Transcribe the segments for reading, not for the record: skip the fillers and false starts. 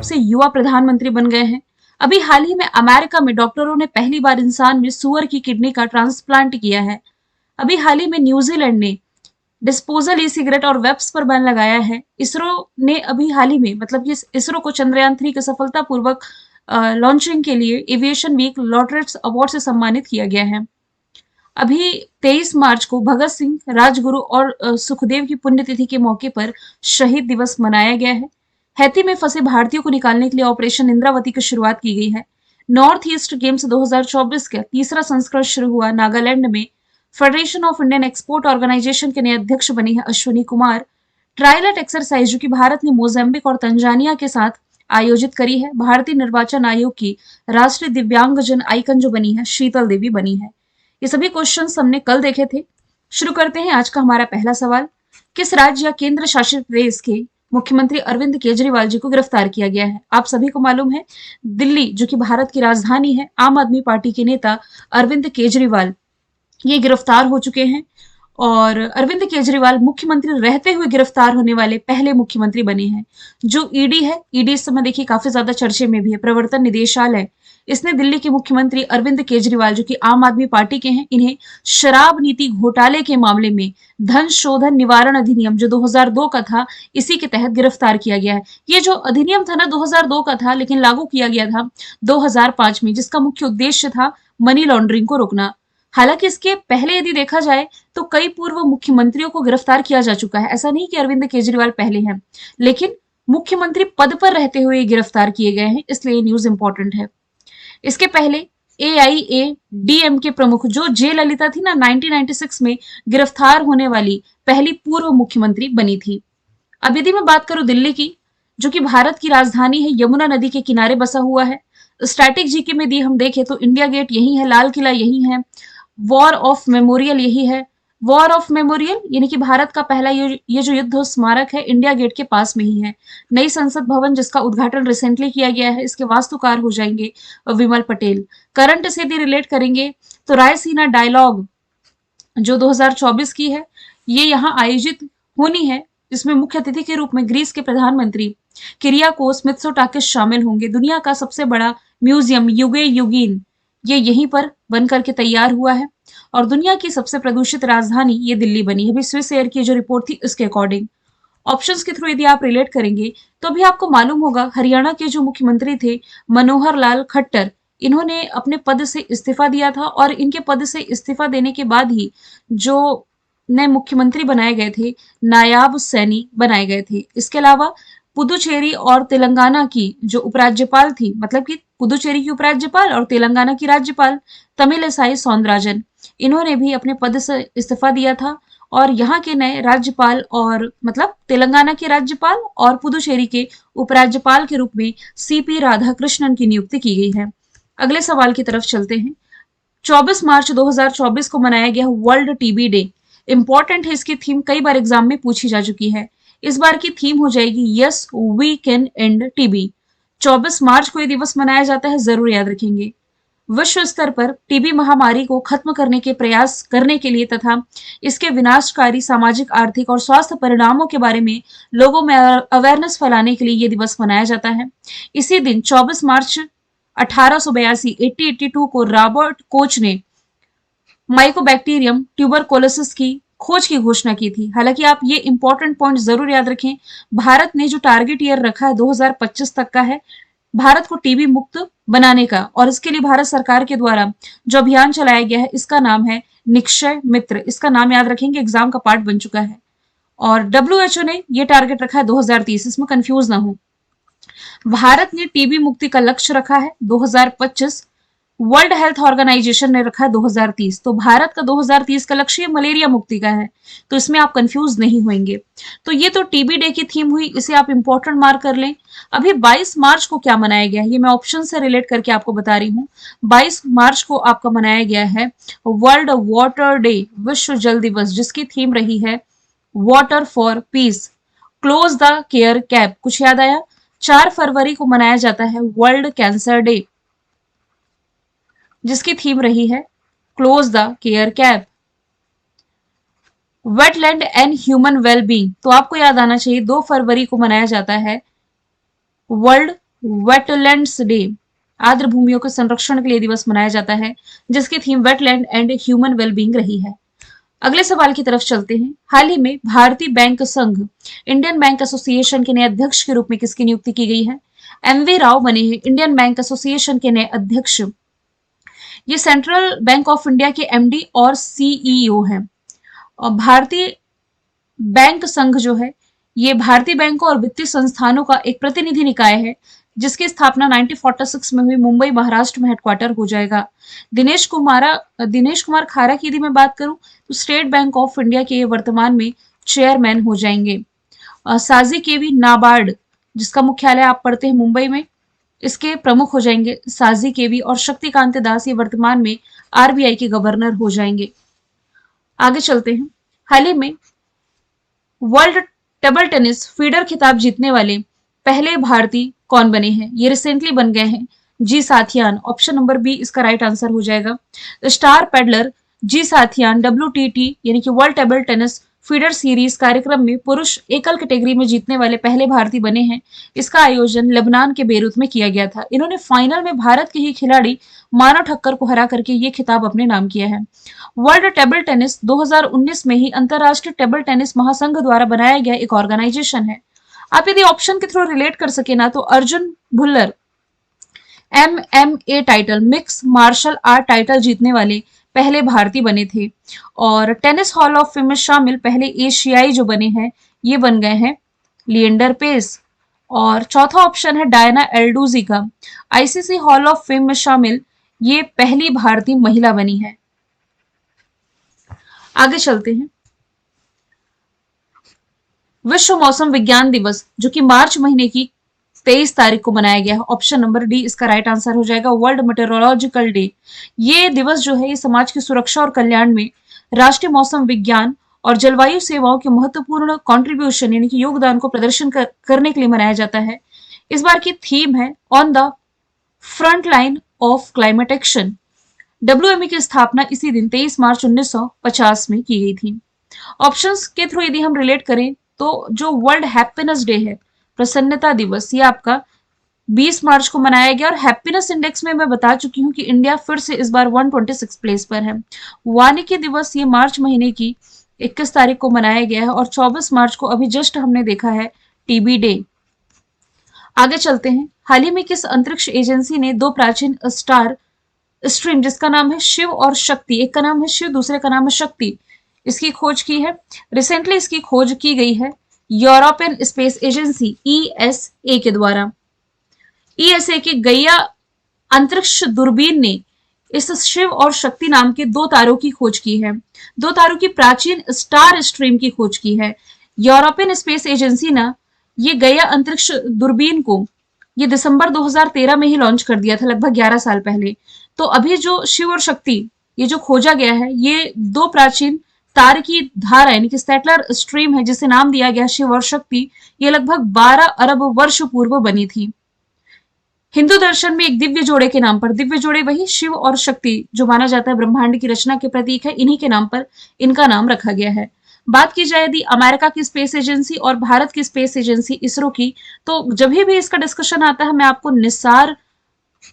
सबसे युवा प्रधानमंत्री बन गए हैं। अभी हाल ही में अमेरिका में डॉक्टरों ने पहली बार इंसान में सुअर की किडनी का ट्रांसप्लांट किया है। अभी हाल ही में न्यूजीलैंड ने डिस्पोजल ई सिगरेट और वेब्स पर बैन लगाया है। इसरो ने अभी हाल ही में मतलब कि इसरो को चंद्रयान 3 के सफलतापूर्वक लॉन्चिंग के लिए एविएशन वीक लॉटरेट्स अवार्ड से सम्मानित किया गया है। अभी 23 मार्च को भगत सिंह, राजगुरु और सुखदेव की पुण्यतिथि के मौके पर शहीद दिवस मनाया गया है। हैती में फंसे भारतीयों को निकालने के लिए ऑपरेशन इंद्रावती की शुरुआत की गई है। नॉर्थ ईस्ट गेम्स 2024 का तीसरा संस्करण शुरू हुआ। नागालैंड में federation of Indian export organisation के नए अध्यक्ष बने हैं अश्विनी कुमार। ट्रायलेट एक्सरसाइज जो कि भारत ने मोजाम्बिक और तंजानिया के साथ आयोजित करी है। भारतीय निर्वाचन आयोग की राष्ट्रीय दिव्यांगजन आइकन जो बनी है शीतल देवी बनी है। ये सभी क्वेश्चंस हमने कल देखे थे। शुरू करते हैं आज का हमारा पहला सवाल। किस राज्य या केंद्र शासित प्रदेश के मुख्यमंत्री अरविंद केजरीवाल जी को गिरफ्तार किया गया है? आप सभी को मालूम है दिल्ली जो कि भारत की राजधानी है, आम आदमी पार्टी के नेता अरविंद केजरीवाल ये गिरफ्तार हो चुके हैं और अरविंद केजरीवाल मुख्यमंत्री रहते हुए गिरफ्तार होने वाले पहले मुख्यमंत्री बने हैं। जो ईडी है, ईडी इस समय देखिए काफी ज्यादा चर्चे में भी है, प्रवर्तन निदेशालय, इसने दिल्ली के मुख्यमंत्री अरविंद केजरीवाल जो कि आम आदमी पार्टी के हैं, इन्हें शराब नीति घोटाले के मामले में धन शोधन निवारण अधिनियम जो 2002 का था, इसी के तहत गिरफ्तार किया गया है। ये जो अधिनियम था ना 2002 का था, लेकिन लागू किया गया था 2005 में, जिसका मुख्य उद्देश्य था मनी लॉन्ड्रिंग को रोकना। हालांकि इसके पहले यदि देखा जाए तो कई पूर्व मुख्यमंत्रियों को गिरफ्तार किया जा चुका है। ऐसा नहीं कि अरविंद केजरीवाल पहले हैं, लेकिन मुख्यमंत्री पद पर रहते हुए गिरफ्तार किए गए हैं, इसलिए न्यूज इंपॉर्टेंट है। इसके पहले AIADMK प्रमुख जो जयललिता थी ना 1996 में गिरफ्तार होने वाली पहली पूर्व मुख्यमंत्री बनी थी। अब यदि मैं बात करूं दिल्ली की, जो कि भारत की राजधानी है, यमुना नदी के किनारे बसा हुआ है। स्टैटिक जीके में दी हम देखें तो इंडिया गेट यही है, लाल किला यही है, वॉर ऑफ मेमोरियल यही है। वॉर ऑफ मेमोरियल यानी कि भारत का पहला ये जो युद्ध स्मारक है इंडिया गेट के पास में ही है। नई संसद भवन जिसका उद्घाटन रिसेंटली किया गया है, इसके वास्तुकार हो जाएंगे विमल पटेल। करंट से यदि रिलेट करेंगे तो रायसीना डायलॉग जो 2024 की है, ये यहाँ आयोजित होनी है, जिसमें मुख्य अतिथि के रूप में ग्रीस के प्रधानमंत्री किरियाकोस मित्सोटाकिस शामिल होंगे। दुनिया का सबसे बड़ा म्यूजियम युगे युगीन ये यहीं पर बन करके तैयार हुआ है और दुनिया की सबसे प्रदूषित राजधानी ये दिल्ली बनी है। अभी स्विस एयर की जो रिपोर्ट थी उसके अकॉर्डिंग ऑप्शंस के थ्रू यदि आप रिलेट करेंगे तो भी आपको मालूम होगा हरियाणा के जो मुख्यमंत्री थे मनोहर लाल खट्टर, इन्होंने अपने पद से इस्तीफा दिया था और इनके पद से इस्तीफा देने के बाद ही जो नए मुख्यमंत्री बनाए गए थे नायाब सैनी बनाए गए थे। इसके अलावा पुदुचेरी और तेलंगाना की जो उपराज्यपाल थी, मतलब कि पुदुचेरी की उपराज्यपाल और तेलंगाना की राज्यपाल तमिलिसाई सौंदराजन, इन्होंने भी अपने पद से इस्तीफा दिया था और यहाँ के नए राज्यपाल और मतलब तेलंगाना के राज्यपाल और पुदुचेरी के उपराज्यपाल के रूप में CP राधाकृष्णन की नियुक्ति की गई है। अगले सवाल की तरफ चलते हैं। 24 मार्च 2024 को मनाया गया वर्ल्ड टीबी डे। इंपॉर्टेंट है, इसकी थीम कई बार एग्जाम में पूछी जा चुकी है। इस बार की थीम हो जाएगी yes we can end TB. 24 March को यह दिवस मनाया जाता है, जरूर याद रखेंगे। विश्व स्तर पर टीबी महामारी को खत्म करने के प्रयास करने के लिए तथा इसके विनाशकारी सामाजिक, आर्थिक और स्वास्थ्य परिणामों के बारे में लोगों में अवेयरनेस फैलाने के लिए यह दिवस मनाया जाता है। इसी दिन 24 मार्च 1882 को रॉबर्ट कोच ने माइकोबैक्टीरियम ट्यूबरकुलोसिस की खोज की घोषणा की थी। हालांकि आप ये इंपॉर्टेंट पॉइंट जरूर याद रखें, भारत ने जो टारगेट ईयर रखा है 2025 तक का है भारत को टीबी मुक्त बनाने का, और इसके लिए भारत सरकार के द्वारा जो अभियान चलाया गया है इसका नाम है निक्षय मित्र। इसका नाम याद रखेंगे, एग्जाम का पार्ट बन चुका है। और WHO ने ये टारगेट रखा है 2030, इसमें कंफ्यूज ना हो। भारत ने टीबी मुक्ति का लक्ष्य रखा है 2025, वर्ल्ड हेल्थ ऑर्गेनाइजेशन ने रखा है 2030। तो भारत का 2030 का लक्ष्य मलेरिया मुक्ति का है, तो इसमें आप कंफ्यूज नहीं होंगे। तो ये तो टीबी डे की थीम हुई, इसे आप इंपॉर्टेंट मार्क कर लें। अभी 22 मार्च को क्या मनाया गया है, ये मैं ऑप्शन से रिलेट करके आपको बता रही हूँ। 22 मार्च को आपका मनाया गया है वर्ल्ड वाटर डे, विश्व जल दिवस, जिसकी थीम रही है water for piece, close the care cap. कुछ याद आया? 4 फरवरी को मनाया जाता है वर्ल्ड कैंसर डे, जिसकी थीम रही है close the care cap. Wetland and human wellbeing, तो आपको याद आना चाहिए 2 फरवरी को मनाया जाता है वर्ल्ड वेटलैंड्स डे, आर्द्र भूमियों के संरक्षण के लिए दिवस मनाया जाता है, जिसकी theme wetland and human wellbeing रही है। अगले सवाल की तरफ चलते हैं। हाल ही में भारतीय बैंक संघ इंडियन बैंक एसोसिएशन के नए अध्यक्ष के रूप में किसकी नियुक्ति की गई है? एमवी राव बने हैं इंडियन बैंक एसोसिएशन के नए अध्यक्ष। ये सेंट्रल बैंक ऑफ इंडिया के एमडी और सीईओ हैं। और भारतीय बैंक संघ जो है, ये भारतीय बैंकों और वित्तीय संस्थानों का एक प्रतिनिधि निकाय है, जिसकी स्थापना 1946 में हुई, मुंबई महाराष्ट्र में हेडक्वार्टर हो जाएगा। दिनेश कुमार खारा की यदि मैं बात करूं तो स्टेट बैंक ऑफ इंडिया के वर्तमान में चेयरमैन हो जाएंगे। साजी केवी नाबार्ड, जिसका मुख्यालय आप पढ़ते हैं मुंबई में, इसके प्रमुख हो जाएंगे साजी केवी। और शक्तिकांत दास ये वर्तमान में आरबीआई के गवर्नर हो जाएंगे। आगे चलते हैं। हाल ही में वर्ल्ड टेबल टेनिस फीडर खिताब जीतने वाले पहले भारतीय कौन बने हैं? ये रिसेंटली बन गए हैं जी साथियान। ऑप्शन नंबर बी इसका राइट आंसर हो जाएगा। स्टार पेडलर जी साथियान WTT यानी कि world table tennis feeder series कार्यक्रम में पुरुष एकल कैटेगरी में जीतने वाले पहले भारतीय बने हैं। इसका आयोजन लेबनान के बेरूत में किया गया था। इन्होंने फाइनल में भारत के ही खिलाड़ी मानव ठक्कर को हरा करके ये खिताब अपने नाम किया है। वर्ल्ड टेबल टेनिस 2019 में ही अंतरराष्ट्रीय टेबल टेनिस महासंघ द्वारा बनाया गया एक ऑर्गेनाइजेशन है। आप यदि ऑप्शन के थ्रू रिलेट कर सके ना, तो Arjun Bhullar MMA title, mix martial art title जीतने वाले पहले भारतीय बने थे। और टेनिस हॉल ऑफ फेम में शामिल पहले एशियाई जो बने हैं, ये बन गए हैं लिएंडर पेस। और चौथा ऑप्शन है डायना एल्डूजी का, ICC हॉल ऑफ फेम में शामिल ये पहली भारतीय महिला बनी है। आगे चलते हैं। विश्व मौसम विज्ञान दिवस जो कि मार्च महीने की 23 तारीख को मनाया गया है, ऑप्शन नंबर डी इसका राइट आंसर हो जाएगा। वर्ल्ड मेटेरोलॉजिकल डे, ये दिवस जो है ये समाज की सुरक्षा और कल्याण में राष्ट्रीय मौसम विज्ञान और जलवायु सेवाओं के महत्वपूर्ण कंट्रीब्यूशन यानी कि योगदान को प्रदर्शन करने के लिए मनाया जाता है। इस बार की थीम है on the front line of climate action. WME की स्थापना इसी दिन 23 मार्च 1950 में की गई थी। ऑप्शंस के थ्रू यदि हम रिलेट करें तो जो वर्ल्ड हैप्पीनेस डे है, प्रसन्नता दिवस, ये आपका 20 मार्च को मनाया गया। और हैप्पीनेस इंडेक्स में मैं बता चुकी हूँ कि इंडिया फिर से इस बार 126 प्लेस पर है। वानिकी दिवस ये मार्च महीने की 21 तारीख को मनाया गया है। और 24 मार्च को अभी जस्ट हमने देखा है TB डे। आगे चलते हैं। हाल ही में किस अंतरिक्ष एजेंसी ने दो प्राचीन स्टार स्ट्रीम, जिसका नाम है शिव और शक्ति, एक का नाम है शिव, दूसरे का नाम है शक्ति, इसकी खोज की है? रिसेंटली इसकी खोज की गई है यूरोपियन स्पेस एजेंसी ESA के द्वारा। ESA की गैया अंतरिक्ष दूरबीन ने इस शिव और शक्ति नाम के दो तारों की खोज की है। दो तारों की प्राचीन स्टार स्ट्रीम की खोज की है। यूरोपियन स्पेस एजेंसी ने ये गैया अंतरिक्ष दूरबीन को ये दिसंबर 2013 में ही लॉन्च कर दिया था, लगभग 11 साल पहले। तो अभी जो शिव और शक्ति ये जो खोजा गया है, ये दो प्राचीन तार की धारा यानी कि सेटलर स्ट्रीम है, जिसे नाम दिया गया शिव और शक्ति। ये लगभग 12 अरब वर्ष पूर्व बनी थी। हिंदू दर्शन में एक दिव्य जोड़े के नाम पर, दिव्य जोड़े वही शिव और शक्ति जो माना जाता है ब्रह्मांड की रचना के प्रतीक है, इन्हीं के नाम पर इनका नाम रखा गया है। बात की जाए यदि अमेरिका की स्पेस एजेंसी और भारत की स्पेस एजेंसी इसरो की, तो जब भी इसका डिस्कशन आता है मैं आपको निसार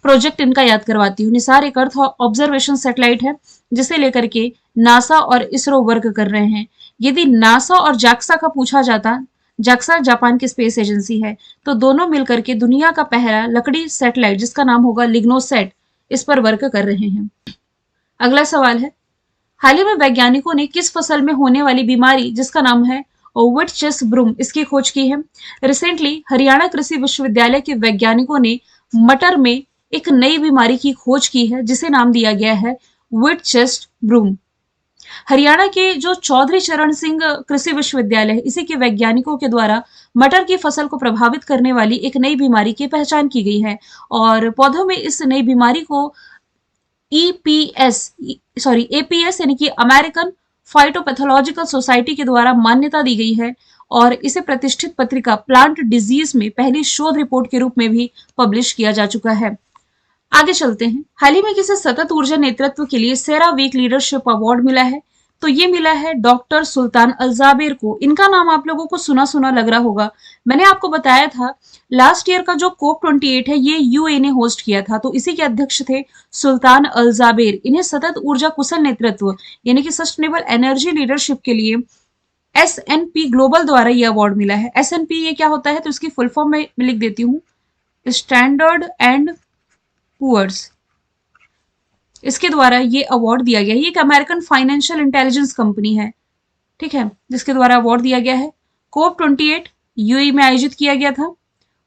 प्रोजेक्ट इनका याद करवाती हूँ। निसार एक अर्थ ऑब्जर्वेशन सैटेलाइट है जिसे लेकर के नासा और इसरो वर्क कर रहे हैं। यदि नासा और जैक्सा का पूछा जाता, जैक्सा जापान की स्पेस एजेंसी है, तो दोनों मिलकर के दुनिया का पहला लकड़ी सैटेलाइट जिसका नाम होगा लिग्नोसैट, इस पर वर्क कर रहे हैं। अगला सवाल है, हाल ही में वैज्ञानिकों ने किस फसल में होने वाली बीमारी जिसका नाम है विटचेस ब्रूम, इसकी खोज की है? रिसेंटली हरियाणा कृषि विश्वविद्यालय के वैज्ञानिकों ने मटर में एक नई बीमारी की खोज की है जिसे नाम दिया गया है विटचेस ब्रूम। हरियाणा के जो चौधरी चरण सिंह कृषि विश्वविद्यालय है, इसी के वैज्ञानिकों के द्वारा मटर की फसल को प्रभावित करने वाली एक नई बीमारी की पहचान की गई है। और पौधों में इस नई बीमारी को APS यानी कि अमेरिकन फाइटोपैथोलॉजिकल सोसाइटी के द्वारा मान्यता दी गई है। और इसे प्रतिष्ठित पत्रिका प्लांट डिजीज में पहली शोध रिपोर्ट के रूप में भी पब्लिश किया जा चुका है। आगे चलते हैं। हाल ही में किसे सतत ऊर्जा नेतृत्व के लिए सेरा वीक लीडरशिप अवार्ड मिला है? तो ये मिला है डॉक्टर सुल्तान अल्जाबेर को। इनका नाम आप लोगों को सुना सुना लग रहा होगा। मैंने आपको बताया था लास्ट ईयर का जो कोप 28 है ये यूए ने होस्ट किया था, तो इसी के अध्यक्ष थे सुल्तान अल्जाबेर। इन्हें सतत ऊर्जा कुशल नेतृत्व यानी कि सस्टेनेबल एनर्जी लीडरशिप के लिए एसएनपी ग्लोबल द्वारा ये अवार्ड मिला है। एसएनपी ये क्या होता है, तो इसकी फुल फॉर्म में लिख देती हूँ, स्टैंडर्ड एंड पुअर्स, इसके द्वारा ये अवार्ड दिया गया है। ये एक अमेरिकन फाइनेंशियल इंटेलिजेंस कंपनी है, ठीक है, जिसके द्वारा अवार्ड दिया गया है। कोप 28 यूएई में आयोजित किया गया था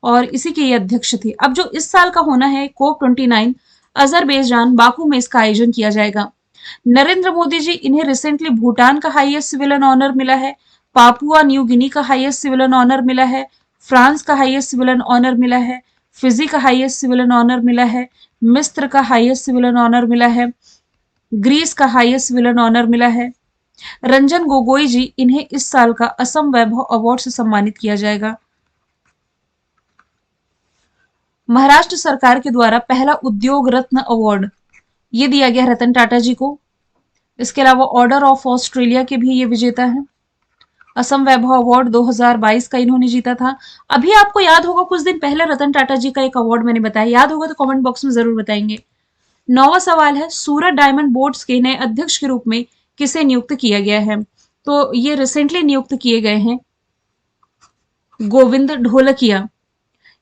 और इसी के ये अध्यक्ष थे। अब जो इस साल का होना है कोप 29 अजरबैजान बाकू में इसका आयोजन किया जाएगा। नरेंद्र मोदी जी, इन्हें रिसेंटली भूटान का हाईएस्ट सिविलियन ऑनर मिला है, पापुआ न्यू गिनी का हाईएस्ट सिविलियन ऑनर मिला है, फ्रांस का हाईएस्ट सिविलियन ऑनर मिला है, फिजी का हाईएस्ट सिविलियन ऑनर मिला है, मिस्र का हाईएस्ट सिविलियन ऑनर मिला है, ग्रीस का हाईएस्ट सिविलियन ऑनर मिला है। रंजन गोगोई जी, इन्हें इस साल का असम वैभव अवार्ड से सम्मानित किया जाएगा। महाराष्ट्र सरकार के द्वारा पहला उद्योग रत्न अवार्ड ये दिया गया रतन टाटा जी को। इसके अलावा ऑर्डर ऑफ ऑस्ट्रेलिया के भी ये विजेता हैं। असम वैभव अवार्ड 2022 का इन्होंने जीता था। अभी आपको याद होगा कुछ दिन पहले रतन टाटा जी का एक अवार्ड मैंने बताया, याद होगा तो कमेंट बॉक्स में जरूर बताएंगे। 9वां सवाल है, सूरत डायमंड बोर्ड्स के नए अध्यक्ष के रूप में किसे नियुक्त किया गया है? तो ये रिसेंटली नियुक्त किए गए हैं गोविंद ढोलकिया।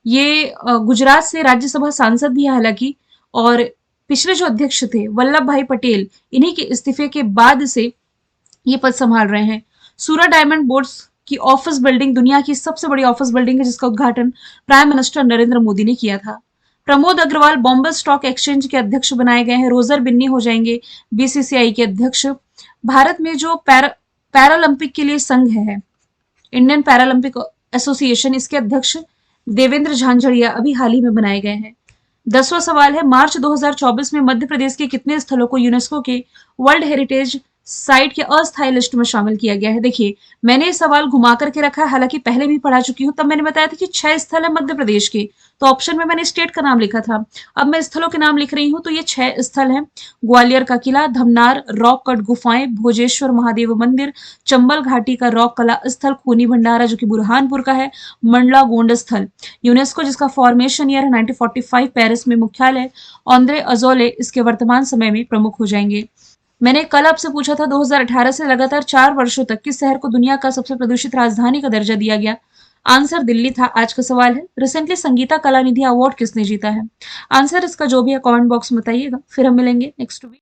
ये गुजरात से राज्यसभा सांसद भी है हालांकि, और पिछले जो अध्यक्ष थे वल्लभ भाई पटेल, इन्हीं के इस्तीफे के बाद से ये पद संभाल रहे हैं। सूरत डायमंड बोर्ड्स की ऑफिस बिल्डिंग दुनिया की सबसे बड़ी ऑफिस बिल्डिंग है, जिसका उद्घाटन प्राइम मिनिस्टर नरेंद्र मोदी ने किया था। प्रमोद अग्रवाल बॉम्बे स्टॉक एक्सचेंज के अध्यक्ष बनाए गए हैं। रोजर बिन्नी हो जाएंगे बीसीसीआई के अध्यक्ष। भारत में जो पैरालंपिक के लिए संघ है, इंडियन पैरालंपिक एसोसिएशन, इसके अध्यक्ष देवेंद्र झांझड़िया अभी हाल ही में बनाए गए हैं। 10वां सवाल है, मार्च 2024 में मध्य प्रदेश के कितने स्थलों को यूनेस्को के वर्ल्ड हेरिटेज साइट के अस्थायी लिस्ट में शामिल किया गया है? देखिए, मैंने ये सवाल घुमा करके रखा है, हालांकि पहले भी पढ़ा चुकी हूँ। तब मैंने बताया था कि 6 स्थल है मध्य प्रदेश के, तो ऑप्शन में मैंने स्टेट का नाम लिखा था। अब मैं स्थलों के नाम लिख रही हूँ, तो ये 6 स्थल हैं। ग्वालियर का किला, धमनार रॉक कट गुफाएं, भोजेश्वर महादेव मंदिर, चंबल घाटी का रॉक कला स्थल, खूनी भंडारा जो कि बुरहानपुर का है, मंडला गोंड स्थल। यूनेस्को जिसका फॉर्मेशन ईयर है 1945, पेरिस में मुख्यालय, ऑन्द्रे अजोले इसके वर्तमान समय में प्रमुख हो जाएंगे। मैंने कल आपसे पूछा था 2018 से लगातार 4 वर्षों तक किस शहर को दुनिया का सबसे प्रदूषित राजधानी का दर्जा दिया गया? आंसर दिल्ली था। आज का सवाल है, रिसेंटली संगीता कलानिधि अवार्ड किसने जीता है? आंसर इसका जो भी है कमेंट बॉक्स में बताइएगा। फिर हम मिलेंगे नेक्स्ट वीक।